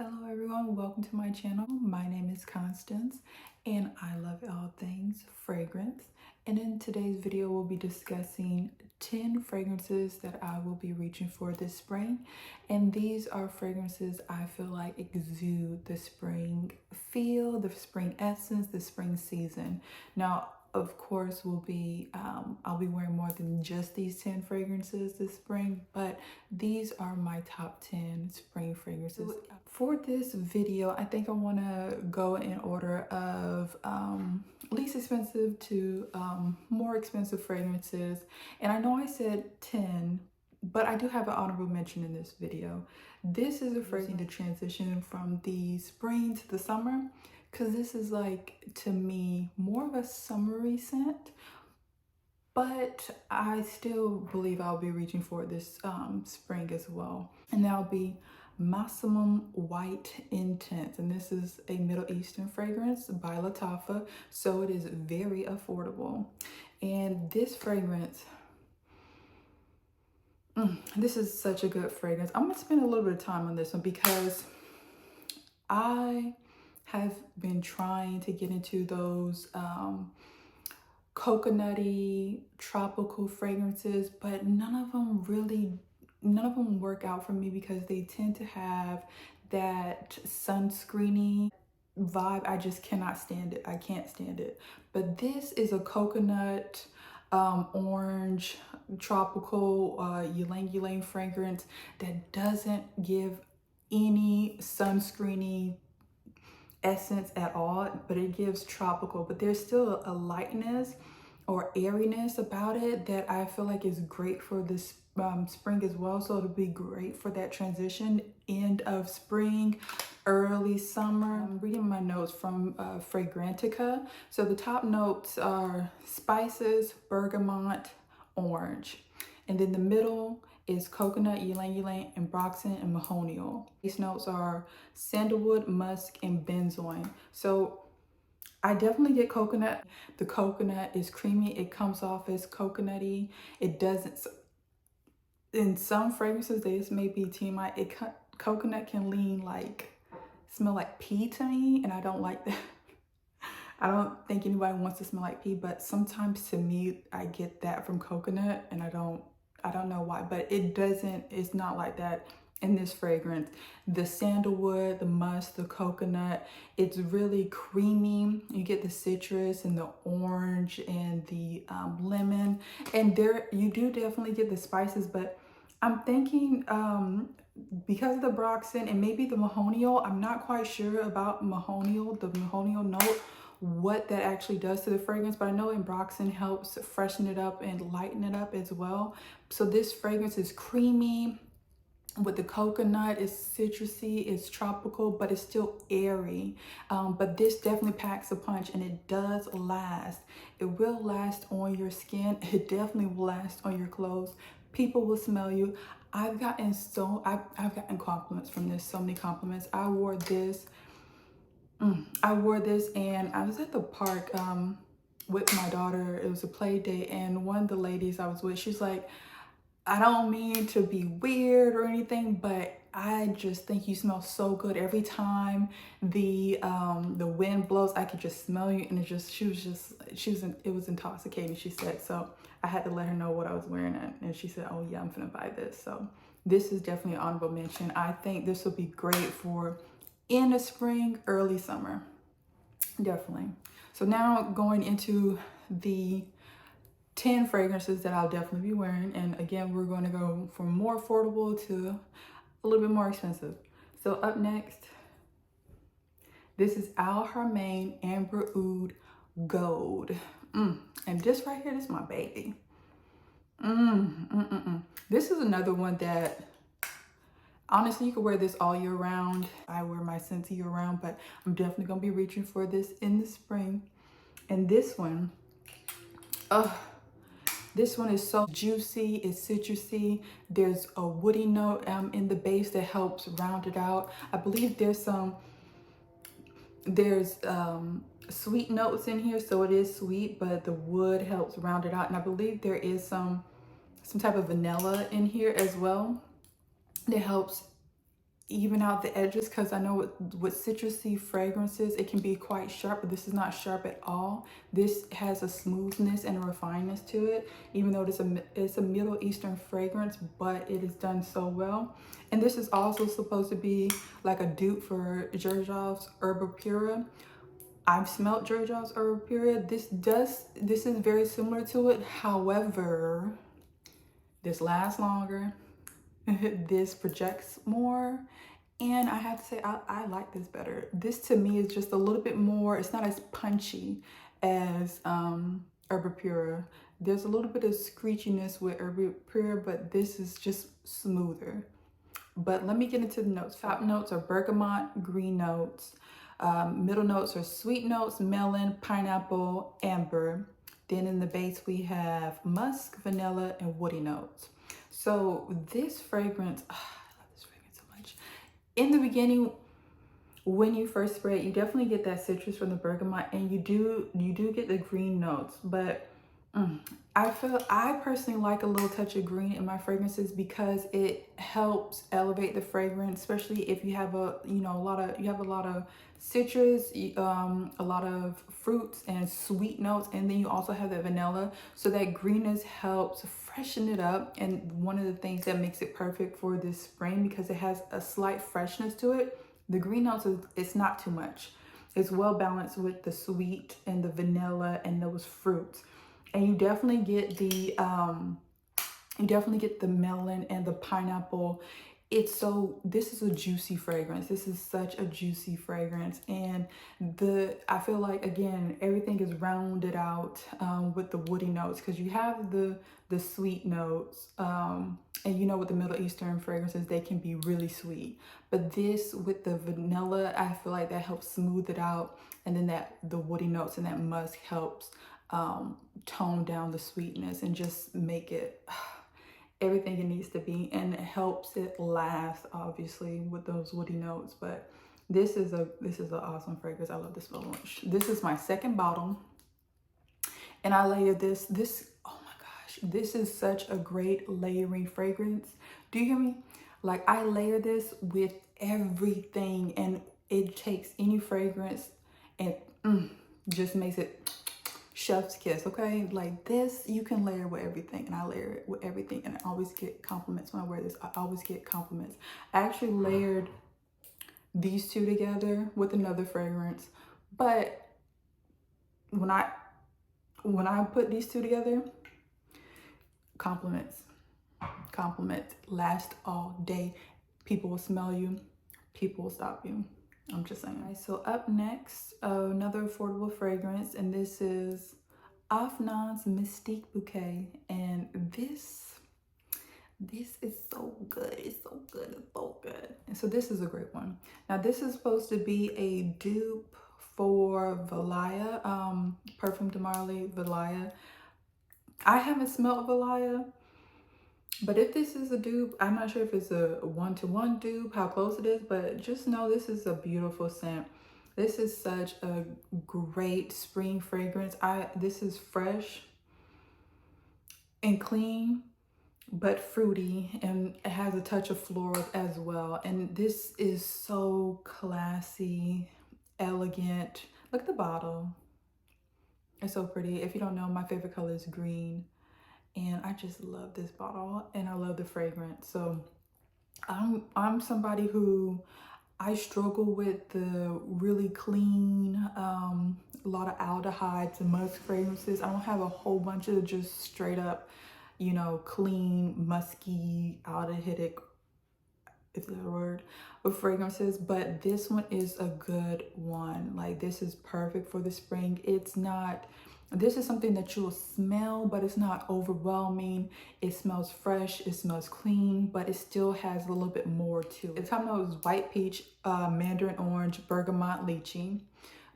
Hello everyone, welcome to my channel. My name is Constance and I love all things fragrance. And in today's video, we'll be discussing 10 fragrances that I will be reaching for this spring. And these are fragrances I feel like exude the spring feel, the spring essence, the spring season. Now, of course, I'll be wearing more than just these 10 fragrances this spring, but these are my top 10 spring fragrances. For this video, I think I want to go in order of least expensive to more expensive fragrances. And I know I said 10, but I do have an honorable mention in this video. This is a fragrance to transition from the spring to the summer, because this is, like, to me, more of a summery scent, but I still believe I'll be reaching for this spring as well. And that'll be Musamam White Intense, and this is a Middle Eastern fragrance by Lattafa, so it is very affordable. And this fragrance, this is such a good fragrance. I'm gonna spend a little bit of time on this one because I have been trying to get into those coconutty tropical fragrances, but none of them work out for me because they tend to have that sunscreeny vibe. I just cannot stand it. I can't stand it. But this is a coconut orange tropical ylang ylang fragrance that doesn't give any sunscreeny essence at all, but it gives tropical, but there's still a lightness or airiness about it that I feel like is great for this spring as well. So it'll be great for that transition, end of spring, early summer. I'm reading my notes from Fragrantica. So the top notes are spices, bergamot, orange, and then the middle is coconut, ylang ylang, and ambroxan, and mahonial. These notes are sandalwood, musk, and benzoin. So I definitely get coconut. The coconut is creamy. It comes off as coconutty. It doesn't, in some fragrances, this may be TMI, coconut can smell like pee to me, and I don't like that. I don't think anybody wants to smell like pee, but sometimes to me, I get that from coconut, and I don't know why, but it's not like that in this fragrance. The sandalwood, the musk, the coconut, it's really creamy. You get the citrus and the orange and the lemon, and there you do definitely get the spices, but I'm thinking because of the ambroxan and maybe the mahonial, I'm not quite sure about the mahonial note, what that actually does to the fragrance, but I know ambroxan helps freshen it up and lighten it up as well. So this fragrance is creamy with the coconut, it's citrusy, it's tropical, but it's still airy. But this definitely packs a punch, and it does last. It will last on your skin. It definitely will last on your clothes. People will smell you. I've gotten compliments from this, so many compliments. I wore this and I was at the park with my daughter. It was a play date, and one of the ladies I was with, she's like, I don't mean to be weird or anything, but I just think you smell so good. Every time the wind blows, I could just smell you, and it was intoxicating, she said. So I had to let her know what I was wearing, and she said, oh yeah, I'm gonna buy this. So this is definitely an honorable mention. I think this will be great for end of spring, early summer, definitely. So now going into the 10 fragrances that I'll definitely be wearing, and again, we're going to go from more affordable to a little bit more expensive. So up next, this is Haramain Amber Oud Gold, and this right here, this is my baby. This is another one that honestly, you could wear this all year round. I wear my scents year round, but I'm definitely gonna be reaching for this in the spring. And this one, this one is so juicy, it's citrusy. There's a woody note in the base that helps round it out. I believe there's sweet notes in here, so it is sweet, but the wood helps round it out. And I believe there is some type of vanilla in here as well that helps even out the edges, because I know with citrusy fragrances, it can be quite sharp, but this is not sharp at all. This has a smoothness and a refinedness to it, even though it's a Middle Eastern fragrance, but it is done so well. And this is also supposed to be like a dupe for Xerjoff's Herba Pura. I've smelled Xerjoff's Herba Pura. This is very similar to it. However, this lasts longer. This projects more, and I have to say I like this better. This to me is just a little bit more, it's not as punchy as Herba Pura. There's a little bit of screechiness with Herba Pura, but this is just smoother. But let me get into the notes. Top notes are bergamot, green notes. Middle notes are sweet notes, melon, pineapple, amber. Then in the base we have musk, vanilla, and woody notes. So this fragrance, I love this fragrance so much. In the beginning, when you first spray it, you definitely get that citrus from the bergamot, and you do get the green notes. But I personally like a little touch of green in my fragrances because it helps elevate the fragrance, especially if you have a lot of citrus, a lot of fruits and sweet notes, and then you also have that vanilla. So that greenness helps freshen it up, and one of the things that makes it perfect for this spring, because it has a slight freshness to it. The green notes, it's not too much. It's well balanced with the sweet and the vanilla and those fruits. And you definitely get the melon and the pineapple. This is a juicy fragrance. This is such a juicy fragrance. And I feel like, again, everything is rounded out with the woody notes, because you have the sweet notes. And you know, with the Middle Eastern fragrances, they can be really sweet. But this, with the vanilla, I feel like that helps smooth it out. And then the woody notes and that musk helps tone down the sweetness and just make it everything it needs to be, and it helps it last, obviously, with those woody notes. But this is an awesome fragrance. I love this so much. This is my second bottle, and I layered this. Oh my gosh, this is such a great layering fragrance. Do you hear me? Like, I layer this with everything, and it takes any fragrance and just makes it chef's kiss. Okay, like this you can layer with everything, and I layer it with everything, and I always get compliments when I wear this. I always get compliments. I actually layered these two together with another fragrance, but when I put these two together, compliments last all day. People will smell you, people will stop you. I'm just saying. Right, so up next, another affordable fragrance, and this is Afnan's Mystique Bouquet, and this is so good. It's so good. It's so good. And so this is a great one. Now, this is supposed to be a dupe for Valaya, Parfum de Marly Valaya. I haven't smelled Valaya, but if this is a dupe, I'm not sure if it's a one-to-one dupe, how close it is, but just know this is a beautiful scent. This is such a great spring fragrance. This is fresh and clean, but fruity, and it has a touch of floral as well. And this is so classy, elegant. Look at the bottle. It's so pretty. If you don't know, my favorite color is green. And I just love this bottle, and I love the fragrance. So I'm somebody who, I struggle with the really clean, a lot of aldehydes and musk fragrances. I don't have a whole bunch of just straight up, you know, clean, musky, aldehydic, is that a word, with fragrances, but this one is a good one. Like, this is perfect for the spring. This is something that you'll smell, but it's not overwhelming. It smells fresh, it smells clean, but it still has a little bit more to it. The top note is white peach, mandarin orange, bergamot, lychee.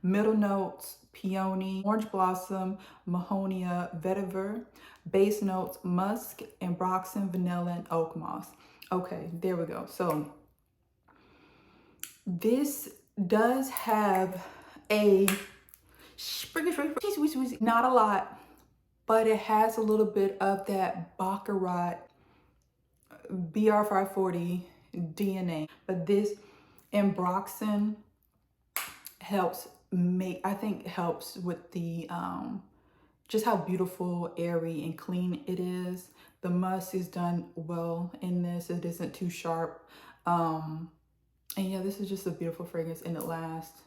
Middle notes, peony, orange blossom, mahonia, vetiver. Base notes, musk, ambroxan, vanilla, and oak moss. Okay, there we go. So this does have a not a lot, but it has a little bit of that Baccarat BR540 DNA. But this ambroxan helps make, I think helps with the just how beautiful, airy, and clean it is. The musk is done well in this. It isn't too sharp. And yeah, this is just a beautiful fragrance, and it lasts,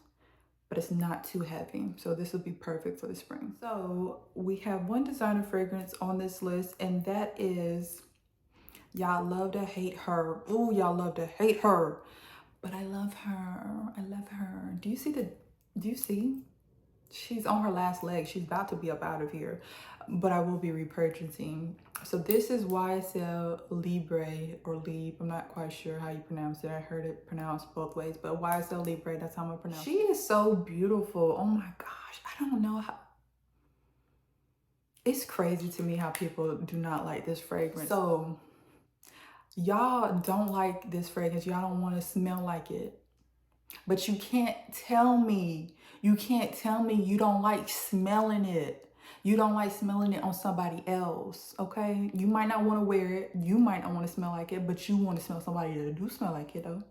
but it's not too heavy. So this would be perfect for the spring. So we have one designer fragrance on this list, and that is, y'all love to hate her. Ooh, y'all love to hate her. But I love her. I love her. Do you see? She's on her last leg. She's about to be up out of here. But I will be repurchasing. So this is YSL Libre or Libre. I'm not quite sure how you pronounce it. I heard it pronounced both ways. But YSL Libre, that's how I'm going to pronounce it. She is so beautiful. Oh my gosh. I don't know how. It's crazy to me how people do not like this fragrance. So y'all don't like this fragrance. Y'all don't want to smell like it. But you can't tell me. You can't tell me you don't like smelling it. You don't like smelling it on somebody else, okay? You might not want to wear it. You might not want to smell like it, but you want to smell somebody that do smell like it, though.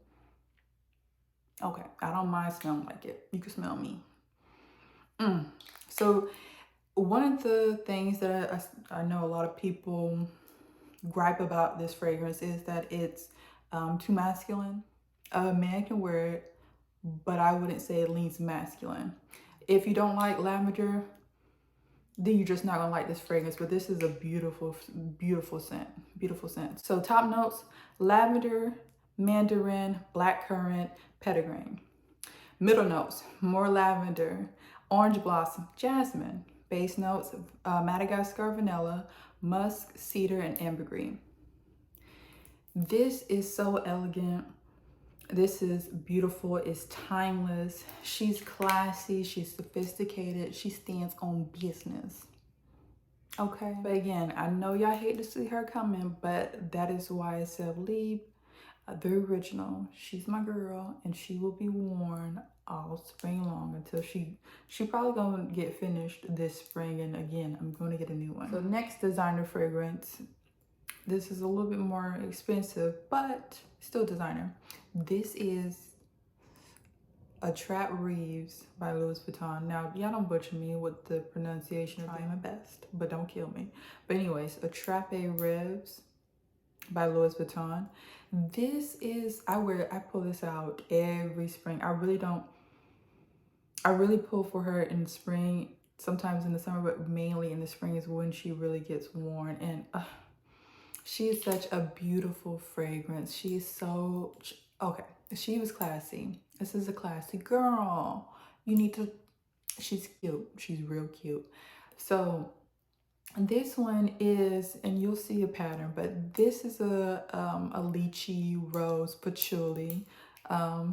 Okay, I don't mind smelling like it. You can smell me. So one of the things that I know a lot of people gripe about this fragrance is that it's too masculine. A man can wear it, but I wouldn't say it leans masculine. If you don't like lavender, then you're just not gonna like this fragrance. But this is a beautiful, beautiful scent. Beautiful scent. So top notes: lavender, mandarin, blackcurrant, petitgrain. Middle notes: more lavender, orange blossom, jasmine. Base notes: Madagascar vanilla, musk, cedar, and ambergris. This is so elegant. This is beautiful. It's timeless. She's classy. She's sophisticated. She stands on business. Okay. But again, I know y'all hate to see her coming, but that is YSL Libre, the original. She's my girl, and she will be worn all spring long until she probably gonna get finished this spring. And again, I'm gonna get a new one. So next designer fragrance. This is a little bit more expensive, but still designer. This is Attrape-Rêves by Louis Vuitton. Now, y'all don't butcher me with the pronunciation. I'm trying my best, but don't kill me. But anyways, Attrape-Rêves by Louis Vuitton. This is, I pull this out every spring. I really pull for her in the spring, sometimes in the summer, but mainly in the spring is when she really gets worn. And she is such a beautiful fragrance. She is so, okay, she was classy. This is a classy girl. You need to, she's cute. She's real cute. So this one is, and you'll see a pattern, but this is a lychee rose patchouli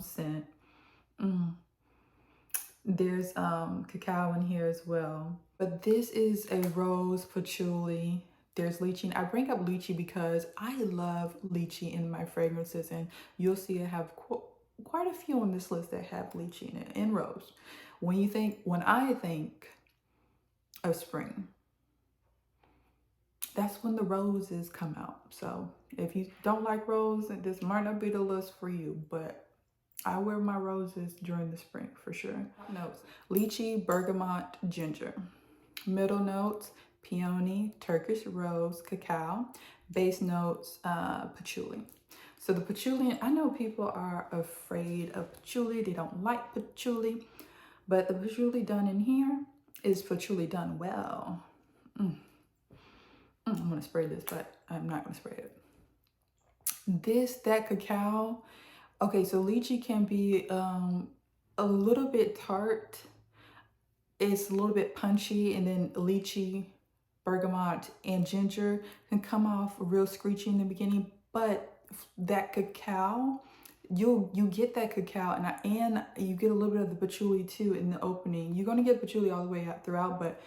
scent. There's cacao in here as well. But this is a rose patchouli. There's lychee. I bring up lychee because I love lychee in my fragrances, and you'll see I have quite a few on this list that have lychee in it, and rose. When I think of spring, that's when the roses come out. So if you don't like rose, this might not be the list for you, but I wear my roses during the spring for sure. Notes: lychee, bergamot, ginger. Middle notes: peony, Turkish rose, cacao. Base notes: patchouli. So the patchouli, I know people are afraid of patchouli. They don't like patchouli, but the patchouli done in here is patchouli done well. I'm gonna spray this, but I'm not gonna spray it. That cacao. Okay, so lychee can be a little bit tart. It's a little bit punchy, and then lychee, bergamot, and ginger can come off real screechy in the beginning, but that cacao, you get that cacao, and you get a little bit of the patchouli too in the opening. You're gonna get patchouli all the way out throughout, but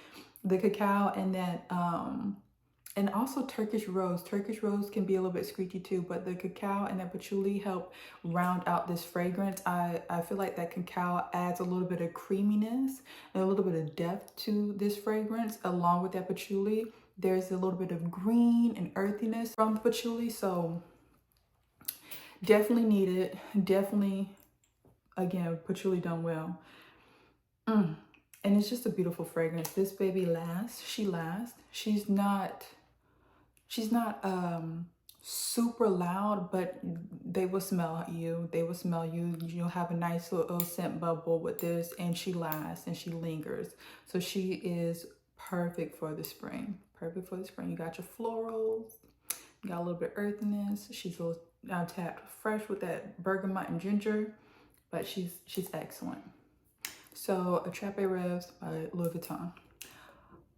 the cacao and that and also Turkish rose. Turkish rose can be a little bit screechy too, but the cacao and that patchouli help round out this fragrance. I feel like that cacao adds a little bit of creaminess and a little bit of depth to this fragrance. Along with that patchouli, there's a little bit of green and earthiness from the patchouli. So Definitely need it. Definitely, again, patchouli done well. And it's just a beautiful fragrance. This baby lasts. She lasts. She's not super loud, but they will smell you. They will smell you. You'll have a nice little scent bubble with this, and she lasts and she lingers. So she is perfect for the spring. Perfect for the spring. You got your florals. You got a little bit of earthiness. She's a little tapped fresh with that bergamot and ginger, but she's excellent. So Attrape-Rêves by Louis Vuitton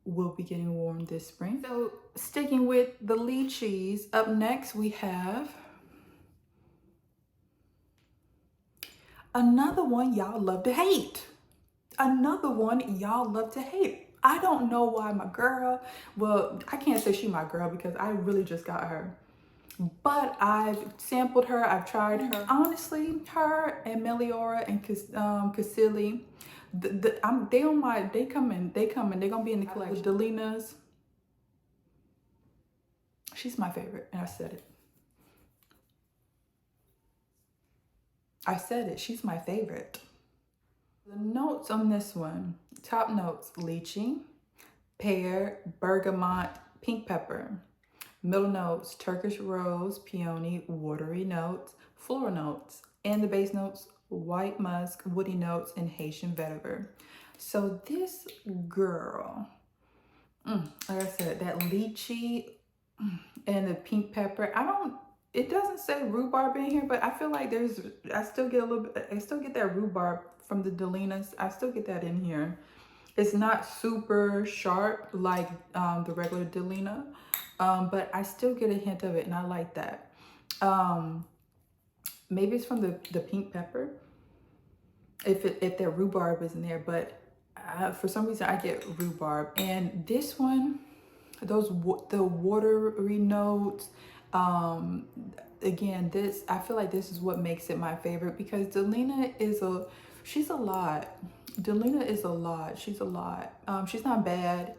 will be getting worn this spring. So sticking with the lychees, up next we have another one y'all love to hate. Another one y'all love to hate. I don't know why my girl, well, I can't say she my girl because I really just got her. But I've sampled her, I've tried her. Honestly, her and Leonora and Cassiopea, they coming. They're gonna be in the collection. Delina's, she's my favorite, and I said it. I said it, she's my favorite. The notes on this one, top notes, lychee, pear, bergamot, pink pepper. Middle notes, Turkish rose, peony, watery notes, floral notes, and the base notes, white musk, woody notes, and Haitian vetiver. So this girl, like I said, that lychee and the pink pepper, it doesn't say rhubarb in here, but I feel like I still get that rhubarb from the Delina's. I still get that in here. It's not super sharp like the regular Delina. But I still get a hint of it, and I like that. Maybe it's from the pink pepper, if that rhubarb isn't there, but for some reason I get rhubarb. And this one, the watery notes, again, I feel like this is what makes it my favorite, because Delina she's a lot. Delina is a lot. She's a lot. She's not bad.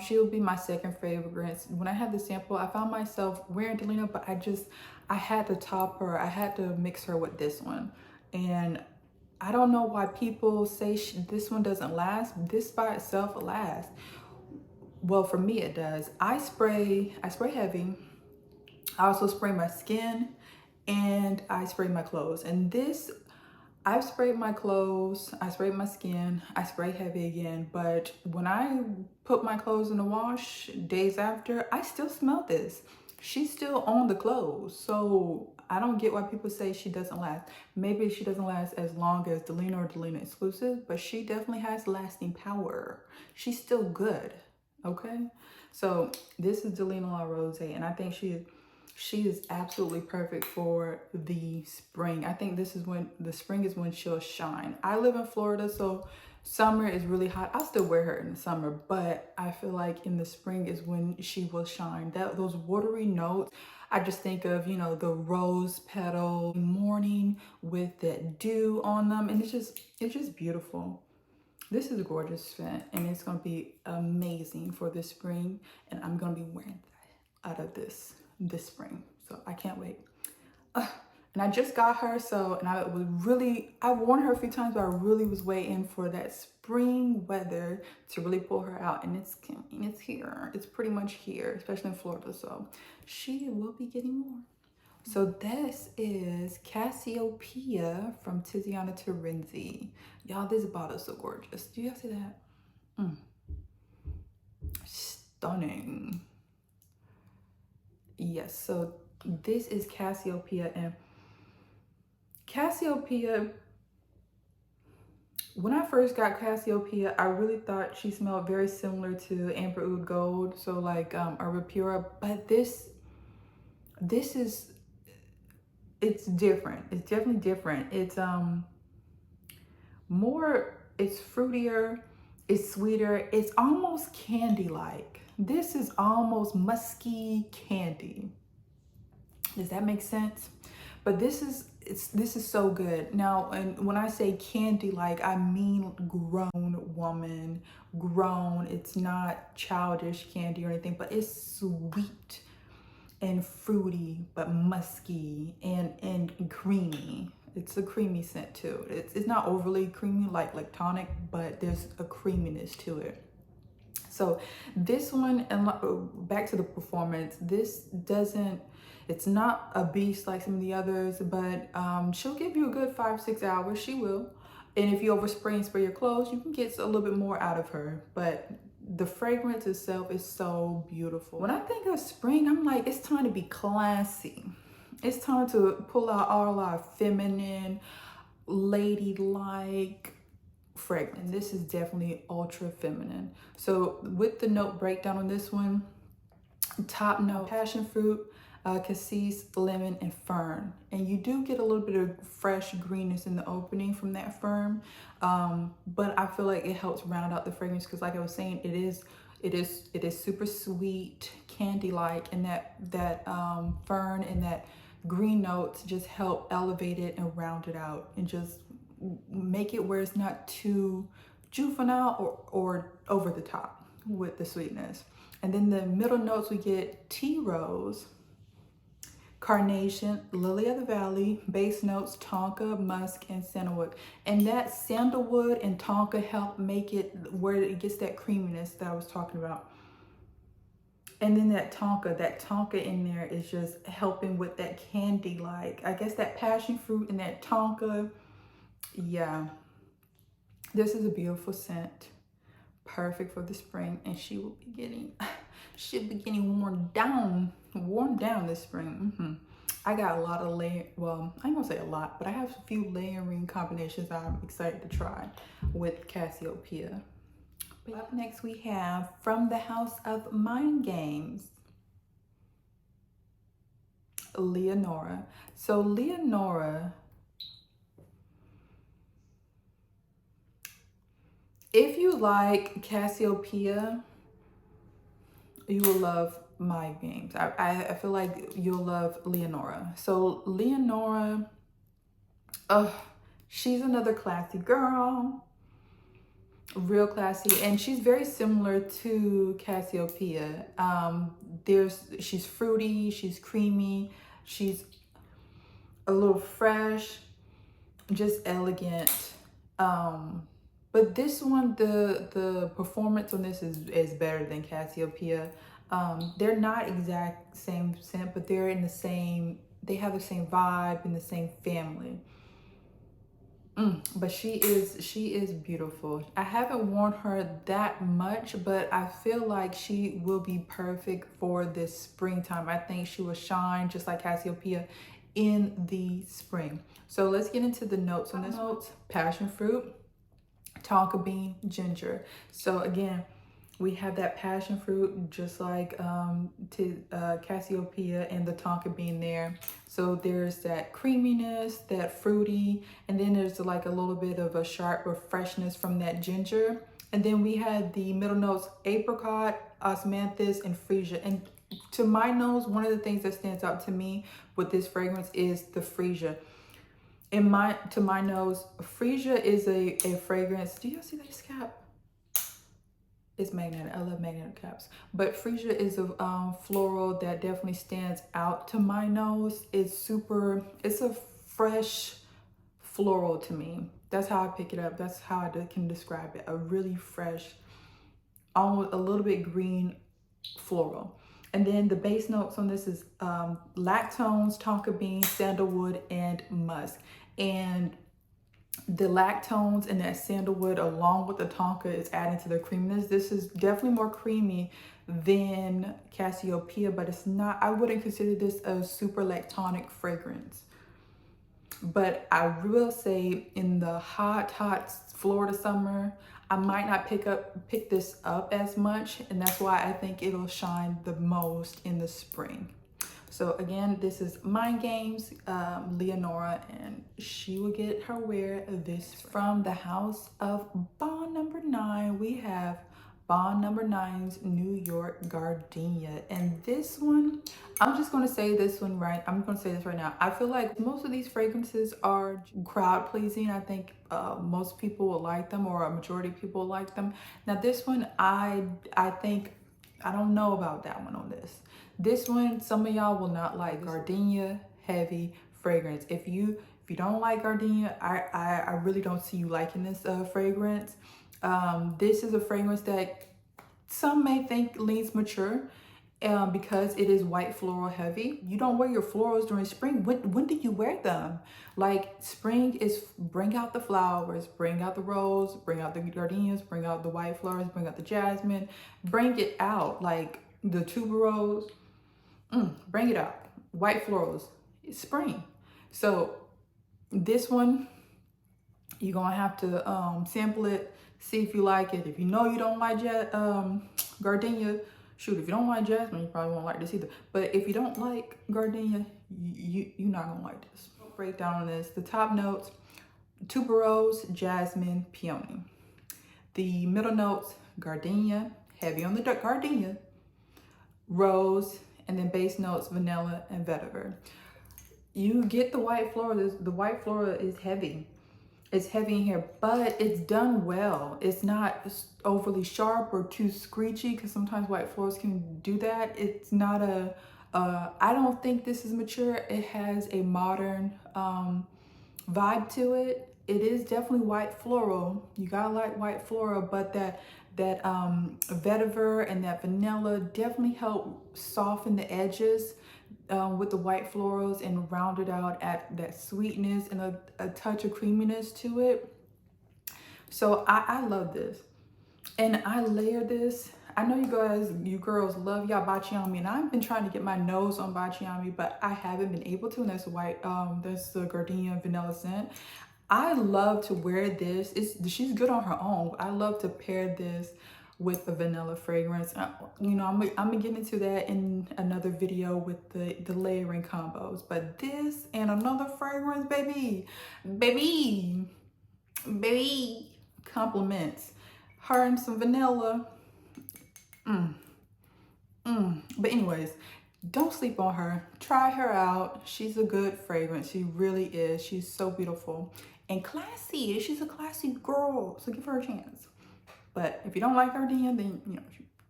She'll be my second fragrance. When I had the sample, I found myself wearing Delina, but I had to top her. I had to mix her with this one. And I don't know why people say this one doesn't last. This by itself lasts. Well, for me it does. I spray heavy. I also spray my skin, and I spray my clothes. And this, I've sprayed my clothes, I sprayed my skin, I spray heavy again, but when I put my clothes in the wash days after, I still smell this. She's still on the clothes. So I don't get why people say she doesn't last. Maybe she doesn't last as long as Delina or Delina exclusive, but she definitely has lasting power. She's still good, okay? So this is Delina La Rosée, and I think she is absolutely perfect for the spring. I think this is when the spring is when she'll shine. I live in Florida, so summer is really hot. I'll still wear her in the summer, but I feel like in the spring is when she will shine. Those watery notes, I just think of, the rose petal morning with that dew on them, and it's just beautiful. This is a gorgeous scent, and it's gonna be amazing for this spring, and I'm gonna be wearing that out of this spring, so I can't wait. And I just got her, and I've worn her a few times, but I really was waiting for that spring weather to really pull her out, and it's here. It's pretty much here, especially in Florida, so she will be getting more. So this is Cassiopea from Tiziana Terenzi. Y'all, this bottle is so gorgeous. Do y'all see that? Stunning. Yes, so this is Cassiopea, and Cassiopea, when I first got Cassiopea, I really thought she smelled very similar to Amber Oud Gold, so like Herba Pura, but this is, it's different. It's definitely different. It's it's fruitier, it's sweeter, it's almost candy-like. This is almost musky candy. Does that make sense? But this is so good. Now, and when I say candy-like, I mean grown woman, grown. It's not childish candy or anything, but it's sweet. and fruity, but musky and creamy. It's a creamy scent too. It's not overly creamy like tonic, but there's a creaminess to it. So this one, and back to the performance, this doesn't, it's not a beast like some of the others, but she'll give you a good 5-6 hours. She will. And if you overspray and spray your clothes, you can get a little bit more out of her. But the fragrance itself is so beautiful. When I think of spring, I'm like, it's time to be classy. It's time to pull out all our feminine, ladylike fragrance. And this is definitely ultra feminine. So with the note breakdown on this one, top note, passion fruit, cassis, lemon, and fern. And you do get a little bit of fresh greenness in the opening from that fern, but I feel like it helps round out the fragrance because, like I was saying, it is super sweet, candy-like, and that fern and that green notes just help elevate it and round it out and just make it where it's not too juvenile or over the top with the sweetness. And then the middle notes, we get tea rose, carnation, lily of the valley, base notes, tonka, musk, and sandalwood. And that sandalwood and tonka help make it where it gets that creaminess that I was talking about. And then that tonka in there is just helping with that candy, like, I guess that passion fruit and that tonka. Yeah, this is a beautiful scent. Perfect for the spring, and she will be getting, should be getting worn down this spring. I got a lot of well, I ain't gonna say a lot, but I have a few layering combinations I'm excited to try with Cassiopea. But up next we have from the House of Mind Games, Leonora. So Leonora, if you like Cassiopea, you will love Mind Games. I feel like you'll love Leonora. So Leonora, she's another classy girl, real classy, and she's very similar to Cassiopea. She's fruity, she's creamy, she's a little fresh, just elegant. But this one, the performance on this is better than Cassiopea. They're not exact same scent, but they're in the same, they have the same vibe in the same family. But she is beautiful. I haven't worn her that much, but I feel like she will be perfect for this springtime. I think she will shine just like Cassiopea in the spring. So let's get into the notes on this. Notes: passion fruit, tonka bean, ginger. So again, we have that passion fruit just like Cassiopea, and the tonka bean there. So there's that creaminess, that fruity, and then there's like a little bit of a sharp freshness from that ginger. And then we had the middle notes: apricot, osmanthus, and freesia. And to my nose, one of the things that stands out to me with this fragrance is the freesia. To my nose, freesia is a fragrance. Do y'all see this cap? It's magnetic. I love magnetic caps. But freesia is a floral that definitely stands out to my nose. It's a fresh floral to me. That's how I pick it up. That's how I can describe it. A really fresh, almost a little bit green floral. And then the base notes on this is lactones, tonka bean, sandalwood, and musk. And the lactones and that sandalwood along with the tonka is adding to the creaminess. This is definitely more creamy than Cassiopea, but it's not, I wouldn't consider this a super lactonic fragrance. But I will say in the hot Florida summer, I might not pick this up as much, and that's why I think it'll shine the most in the spring. So again, this is Mind Games, Leonora, and she will get her wear this from the House of Bond number 9. We have Bond number 9's New York Gardenia. And this one, I'm just going to say this one right. I'm going to say this right now. I feel like most of these fragrances are crowd pleasing. I think most people will like them, or a majority of people like them. Now this one, I think, I don't know about that one on this. This one, some of y'all will not like. Gardenia heavy fragrance. If you don't like Gardenia, I really don't see you liking this fragrance. This is a fragrance that some may think leans mature because it is white floral heavy. You don't wear your florals during spring. When do you wear them? Like, spring is bring out the flowers, bring out the rose, bring out the gardenias, bring out the white flowers, bring out the jasmine, bring it out. Like the tuberose, bring it out. White florals, it's spring. So this one, you're gonna have to sample it, see if you like it. If you know you don't like gardenia, shoot, if you don't like jasmine, you probably won't like this either. But if you don't like gardenia, you're not gonna like this. Breakdown on this: the top notes, tuberose, jasmine, peony. The middle notes: gardenia, heavy on the gardenia, rose, and then base notes: vanilla and vetiver. You get the white floral. The white floral is heavy. It's heavy in here, but it's done well. It's not overly sharp or too screechy, because sometimes white florals can do that. It's not I don't think this is mature. It has a modern vibe to it. It is definitely white floral. You gotta like white floral, but that vetiver and that vanilla definitely help soften the edges with the white florals and round it out at that sweetness and a touch of creaminess to it. So I love this. And I layer this. I know you girls love y'all Baciami, and I've been trying to get my nose on Baciami, but I haven't been able to, and that's that's the Gardenia vanilla scent. I love to wear this. She's good on her own. I love to pair this with a vanilla fragrance. You know, I'm gonna get into that in another video with the layering combos. But this and another fragrance, baby, compliments. Her and some vanilla. But anyways, don't sleep on her. Try her out. She's a good fragrance. She really is. She's so beautiful and classy. She's a classy girl, so give her a chance. But if you don't like Gardenia, then you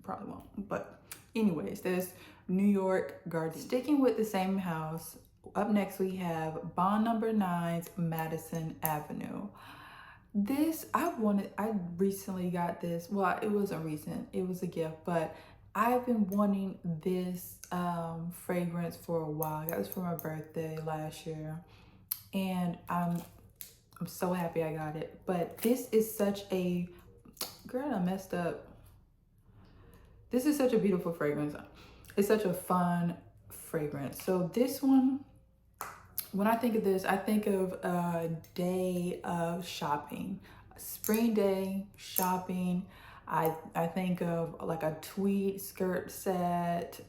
probably won't. But anyways, there's New York Gardenia. Sticking with the same house, up next we have Bond Number 9's Madison Avenue. This, I recently got this. Well, it wasn't recent, it was a gift, but I've been wanting this fragrance for a while. I got this for my birthday last year, and I'm so happy I got it. But this is such a, girl, I messed up. This is such a beautiful fragrance. It's such a fun fragrance. So this one, when I think of this, I think of a day of shopping, a spring day shopping. I think of like a tweed skirt set.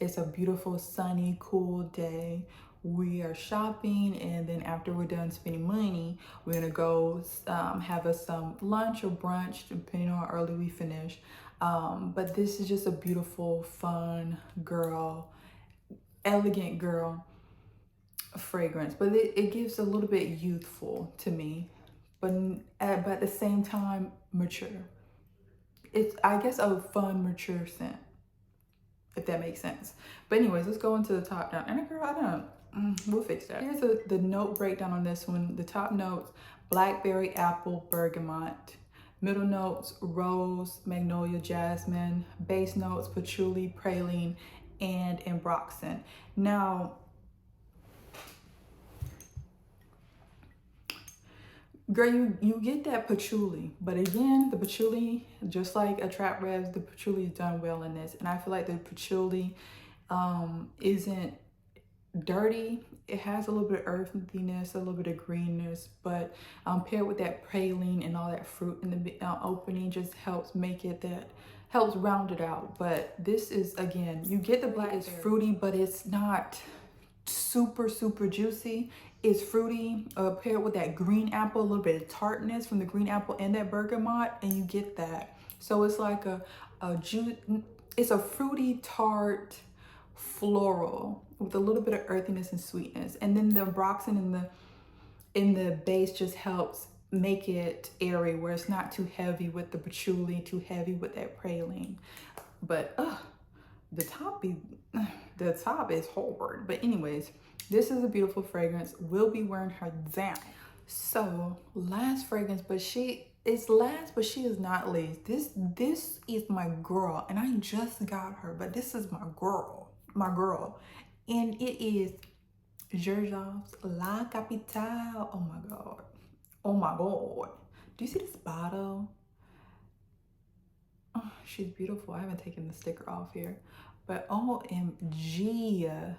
It's a beautiful, sunny, cool day. We are shopping, and then after we're done spending money, we're gonna go have us some lunch or brunch, depending on how early we finish. But this is just a beautiful, fun girl, elegant girl fragrance, but it gives a little bit youthful to me, but at the same time mature. It's, I guess, a fun, mature scent, if that makes sense. But anyways, let's go into the top down. And girl, I don't, we'll fix that. Here's the note breakdown on this one. The top notes: blackberry, apple, bergamot. Middle notes: rose, magnolia, jasmine. Base notes: patchouli, praline, and ambroxan. Now, girl, you get that patchouli, but again, the patchouli, just like Attrape-Rêves, the patchouli is done well in this, and I feel like the patchouli isn't dirty. It has a little bit of earthiness, a little bit of greenness, but paired with that praline and all that fruit in the opening just helps make it helps round it out. But this is, again, you get the black, it's fruity, but it's not super juicy. It's fruity, paired with that green apple, a little bit of tartness from the green apple and that bergamot, and you get that. So it's like it's a fruity, tart, floral with a little bit of earthiness and sweetness. And then the ambroxan in the base just helps make it airy, where it's not too heavy with the patchouli, too heavy with that praline. But the top is hard. But anyways, this is a beautiful fragrance. We'll be wearing her down. So last fragrance, but she is last, but she is not least. This is my girl, and I just got her, but this is my girl, and it is Xerjoff's La Capitale. Oh my god, oh my god. Do you see this bottle? Oh, she's beautiful. I haven't taken the sticker off here, but OMG,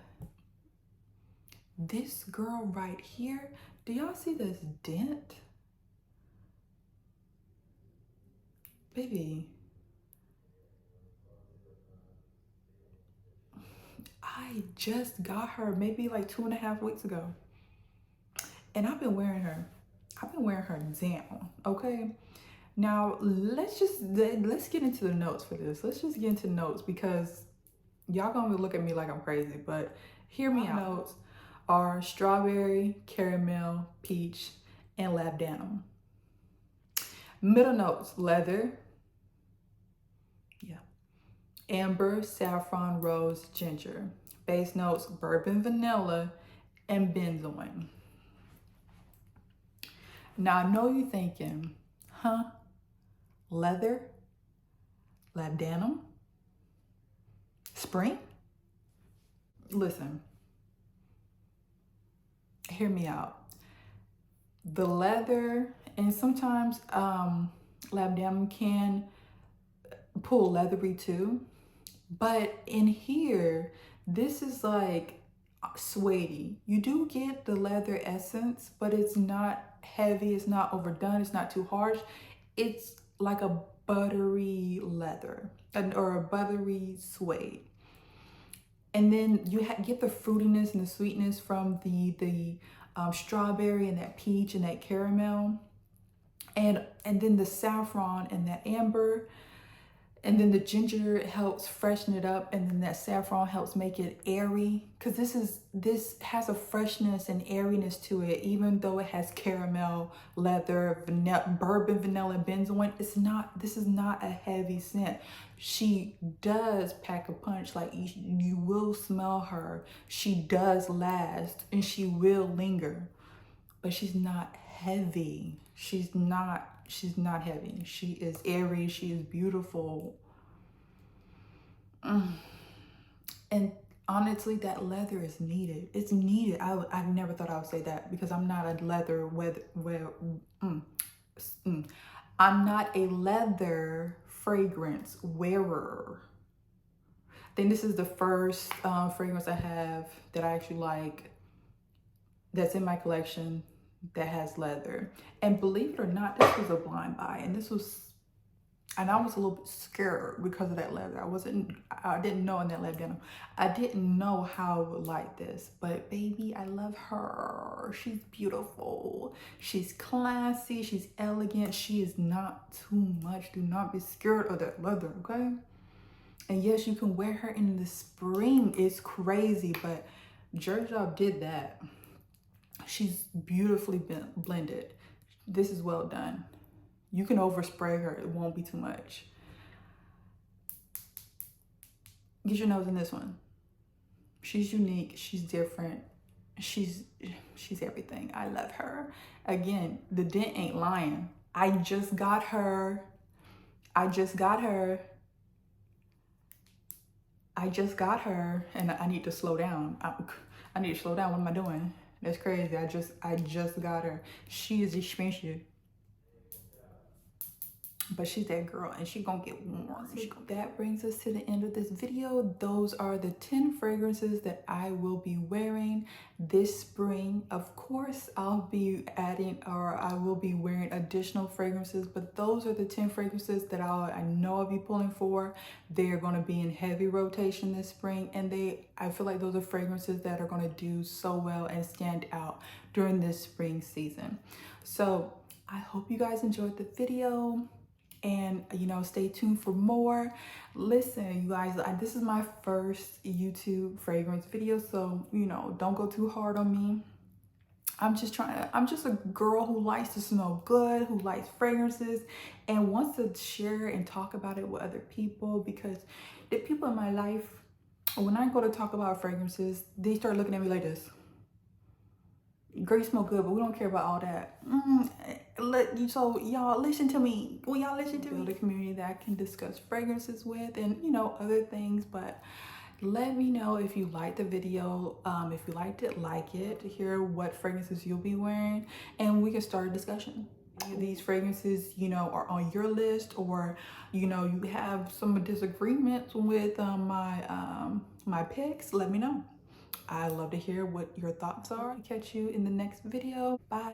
this girl right here. Do y'all see this dent? Baby, I just got her maybe like 2.5 weeks ago. And I've been wearing her. I've been wearing her down, okay? Now, let's get into the notes for this. Let's just get into notes because y'all gonna look at me like I'm crazy, but hear me out. Notes are strawberry, caramel, peach, and labdanum. Middle notes, leather, yeah, amber, saffron, rose, ginger. Base notes, bourbon, vanilla, and benzoin. Now, I know you're thinking, huh? Leather, labdanum, spring? Listen, hear me out. The leather, and sometimes labdanum can pull leathery too, but in here, this is like suede-y. You do get the leather essence, but it's not heavy, it's not overdone, it's not too harsh. It's like a buttery leather or a buttery suede. And then you get the fruitiness and the sweetness from the strawberry and that peach and that caramel, and then the saffron and that amber, and then the ginger helps freshen it up, and then that saffron helps make it airy, because this has a freshness and airiness to it, even though it has caramel, leather, vanilla, bourbon, vanilla, benzoin. This is not a heavy scent. She does pack a punch. Like you will smell her. She does last and she will linger, but she's not heavy. She's not heavy. She is airy. She is beautiful. And honestly, that leather is needed. It's needed. I never thought I would say that because I'm not a leather I'm not a leather fragrance wearer. I think this is the first fragrance I have that I actually like, that's in my collection, that has leather. And believe it or not, this was a blind buy, and I was a little bit scared because of that leather. I didn't know in that labdanum. I didn't know how I would like this, but baby, I love her. She's beautiful. She's classy. She's elegant. She is not too much. Do not be scared of that leather, okay? And yes, you can wear her in the spring. It's crazy, but Xerjoff did that. She's beautifully blended. This is well done. You can overspray her. It won't be too much. Get your nose in this one. She's unique. She's different. She's everything. I love her. Again, the dent ain't lying. I just got her. And I need to slow down. I need to slow down. What am I doing? That's crazy. I just got her. She is expensive, but she's that girl, and she gonna get warm. That brings us to the end of this video. Those are the 10 fragrances that I will be wearing this spring. Of course, I'll be adding, or I will be wearing additional fragrances, but those are the 10 fragrances that I know I'll be pulling for. They're gonna be in heavy rotation this spring, and I feel like those are fragrances that are gonna do so well and stand out during this spring season. So I hope you guys enjoyed the video. And, you know, stay tuned for more. Listen, you guys, this is my first YouTube fragrance video, so, you know, don't go too hard on me. I'm just a girl who likes to smell good, who likes fragrances, and wants to share and talk about it with other people, because the people in my life, When I go to talk about fragrances, they start looking at me like this. Girl, you smell good, but we don't care about all that. So y'all listen to me. Will y'all listen to me? Build a community that I can discuss fragrances with and, you know, other things. But let me know if you liked the video. If you liked it, like it, to hear what fragrances you'll be wearing, and we can start a discussion. If these fragrances, you know, are on your list, or, you know, you have some disagreements with my picks, let me know. I'd love to hear what your thoughts are. Catch you in the next video. Bye.